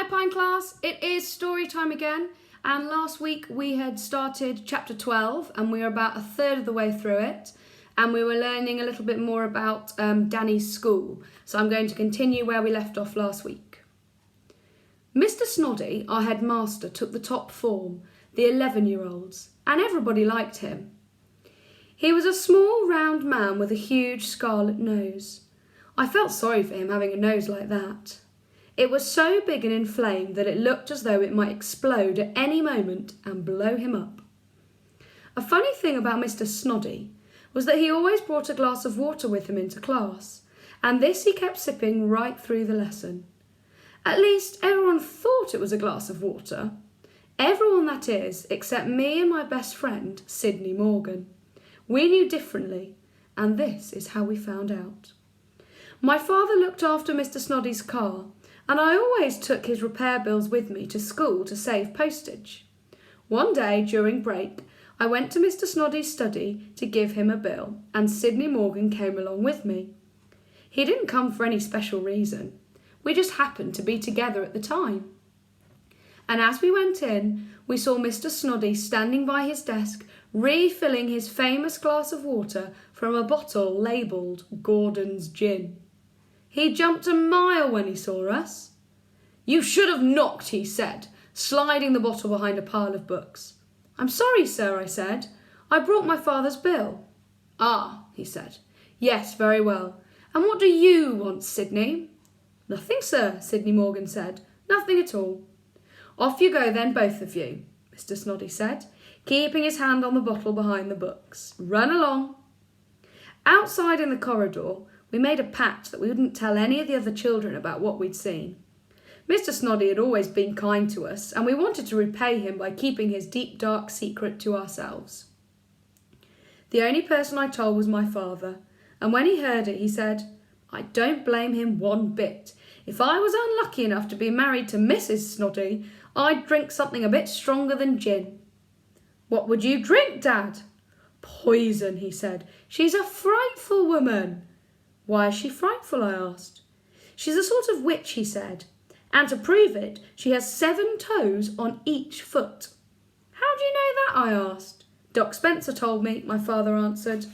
Pine class, it is story time again, and last week we had started chapter 12 and we were about a third of the way through it, and we were learning a little bit more about Danny's school, so I'm going to continue where we left off last week. Mr. Snoddy, our headmaster, took the top form, the 11-year-olds, and everybody liked him. He was a small round man with a huge scarlet nose. I felt sorry for him having a nose like that. It was so big and inflamed that it looked as though it might explode at any moment and blow him up. A funny thing about Mr. Snoddy was that he always brought a glass of water with him into class, and this he kept sipping right through the lesson. At least everyone thought it was a glass of water. Everyone, that is, except me and my best friend, Sydney Morgan. We knew differently, and this is how we found out. My father looked after Mr. Snoddy's car, and I always took his repair bills with me to school to save postage. One day during break, I went to Mr. Snoddy's study to give him a bill, and Sydney Morgan came along with me. He didn't come for any special reason. We just happened to be together at the time. And as we went in, we saw Mr. Snoddy standing by his desk, refilling his famous glass of water from a bottle labelled Gordon's Gin. He jumped a mile when he saw us. "You should have knocked," he said, sliding the bottle behind a pile of books. "I'm sorry, sir," I said. "I brought my father's bill." "Ah," he said. "Yes, very well. And what do you want, Sydney?" "Nothing, sir," Sydney Morgan said. "Nothing at all." "Off you go then, both of you," Mr. Snoddy said, keeping his hand on the bottle behind the books. "Run along." Outside in the corridor, we made a pact that we wouldn't tell any of the other children about what we'd seen. Mr. Snoddy had always been kind to us, and we wanted to repay him by keeping his deep, dark secret to ourselves. The only person I told was my father, and when he heard it, he said, "I don't blame him one bit. If I was unlucky enough to be married to Mrs. Snoddy, I'd drink something a bit stronger than gin." "What would you drink, Dad?" "Poison," he said. "She's a frightful woman." "Why is she frightful?" I asked. "She's a sort of witch," he said, "and to prove it, she has 7 toes on each foot." "How do you know that?" I asked. "Doc Spencer told me," my father answered.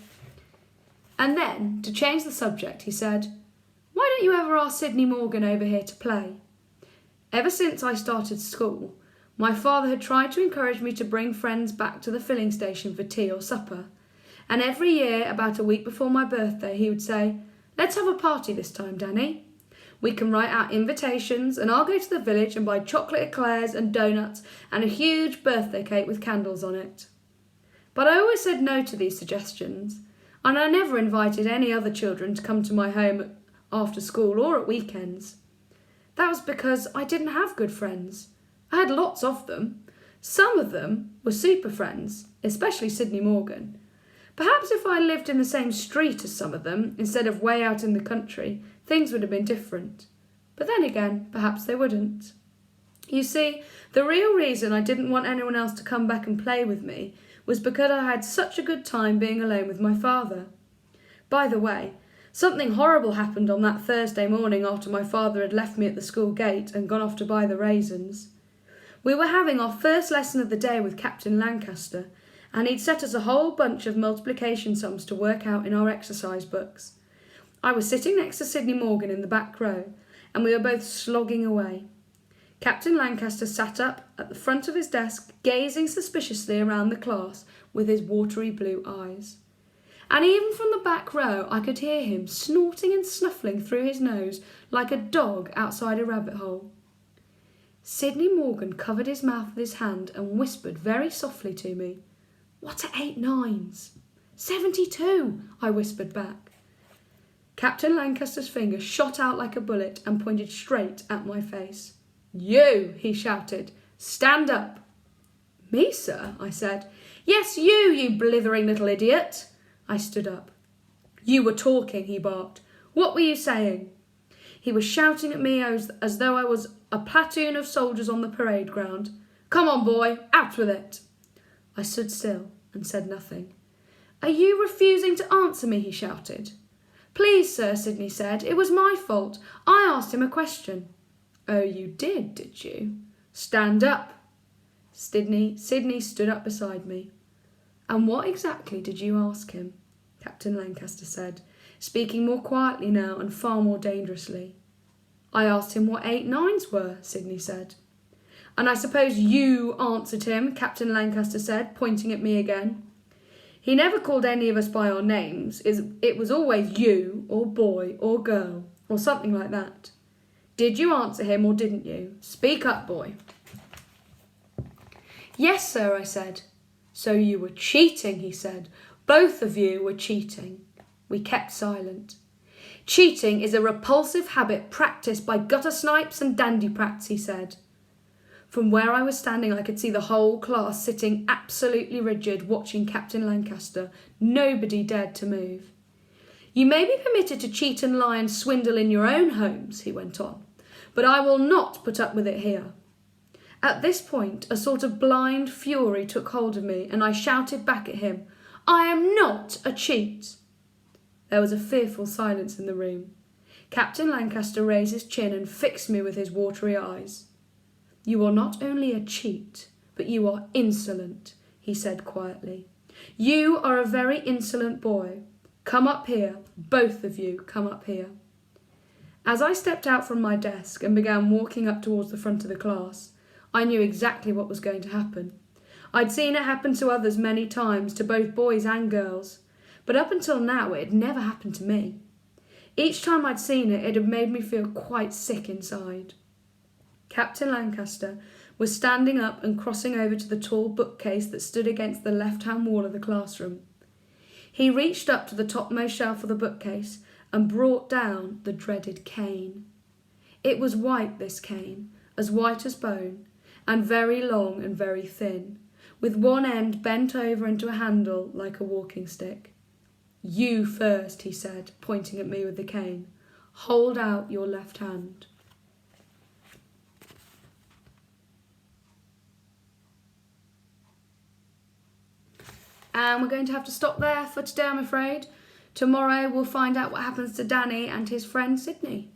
And then, to change the subject, he said, "Why don't you ever ask Sydney Morgan over here to play?" Ever since I started school, my father had tried to encourage me to bring friends back to the filling station for tea or supper, and every year, about a week before my birthday, he would say, "Let's have a party this time, Danny. We can write out invitations, and I'll go to the village and buy chocolate eclairs and donuts and a huge birthday cake with candles on it." But I always said no to these suggestions, and I never invited any other children to come to my home after school or at weekends. That was because I didn't have good friends. I had lots of them. Some of them were super friends, especially Sydney Morgan. Perhaps if I lived in the same street as some of them, instead of way out in the country, things would have been different. But then again, perhaps they wouldn't. You see, the real reason I didn't want anyone else to come back and play with me was because I had such a good time being alone with my father. By the way, something horrible happened on that Thursday morning after my father had left me at the school gate and gone off to buy the raisins. We were having our first lesson of the day with Captain Lancaster, and he'd set us a whole bunch of multiplication sums to work out in our exercise books. I was sitting next to Sydney Morgan in the back row, and we were both slogging away. Captain Lancaster sat up at the front of his desk, gazing suspiciously around the class with his watery blue eyes. And even from the back row, I could hear him snorting and snuffling through his nose like a dog outside a rabbit hole. Sydney Morgan covered his mouth with his hand and whispered very softly to me, "What are 8 9s?" "72, I whispered back. Captain Lancaster's finger shot out like a bullet and pointed straight at my face. "You," he shouted. "Stand up." "Me, sir?" I said. "Yes, you blithering little idiot." I stood up. "You were talking," he barked. "What were you saying?" He was shouting at me as though I was a platoon of soldiers on the parade ground. "Come on, boy, out with it." I stood still and said nothing. "Are you refusing to answer me?" he shouted. "Please, sir," Sydney said. "It was my fault. I asked him a question." Oh, you did you? Stand up. Sydney stood up beside me. And what exactly did you ask him? Captain Lancaster said, speaking more quietly now and far more dangerously. I asked him what 8 9s were, Sydney said. And I suppose you answered him, Captain Lancaster said, pointing at me again. He never called any of us by our names. It was always you, or boy, or girl, or something like that. Did you answer him or didn't you? Speak up, boy. Yes, sir, I said. So you were cheating, he said. Both of you were cheating. We kept silent. Cheating is a repulsive habit practised by gutter snipes and dandyprats, he said. From where I was standing, I could see the whole class sitting absolutely rigid, watching Captain Lancaster. Nobody dared to move. You may be permitted to cheat and lie and swindle in your own homes, he went on, but I will not put up with it here. At this point, a sort of blind fury took hold of me, and I shouted back at him, I am not a cheat. There was a fearful silence in the room. Captain Lancaster raised his chin and fixed me with his watery eyes. You are not only a cheat, but you are insolent, he said quietly. You are a very insolent boy. Come up here, both of you, come up here. As I stepped out from my desk and began walking up towards the front of the class, I knew exactly what was going to happen. I'd seen it happen to others many times, to both boys and girls, but up until now it had never happened to me. Each time I'd seen it, it had made me feel quite sick inside. Captain Lancaster was standing up and crossing over to the tall bookcase that stood against the left-hand wall of the classroom. He reached up to the topmost shelf of the bookcase and brought down the dreaded cane. It was white, this cane, as white as bone, and very long and very thin, with one end bent over into a handle like a walking stick. You first, he said, pointing at me with the cane. Hold out your left hand. And we're going to have to stop there for today, I'm afraid. Tomorrow we'll find out what happens to Danny and his friend Sydney.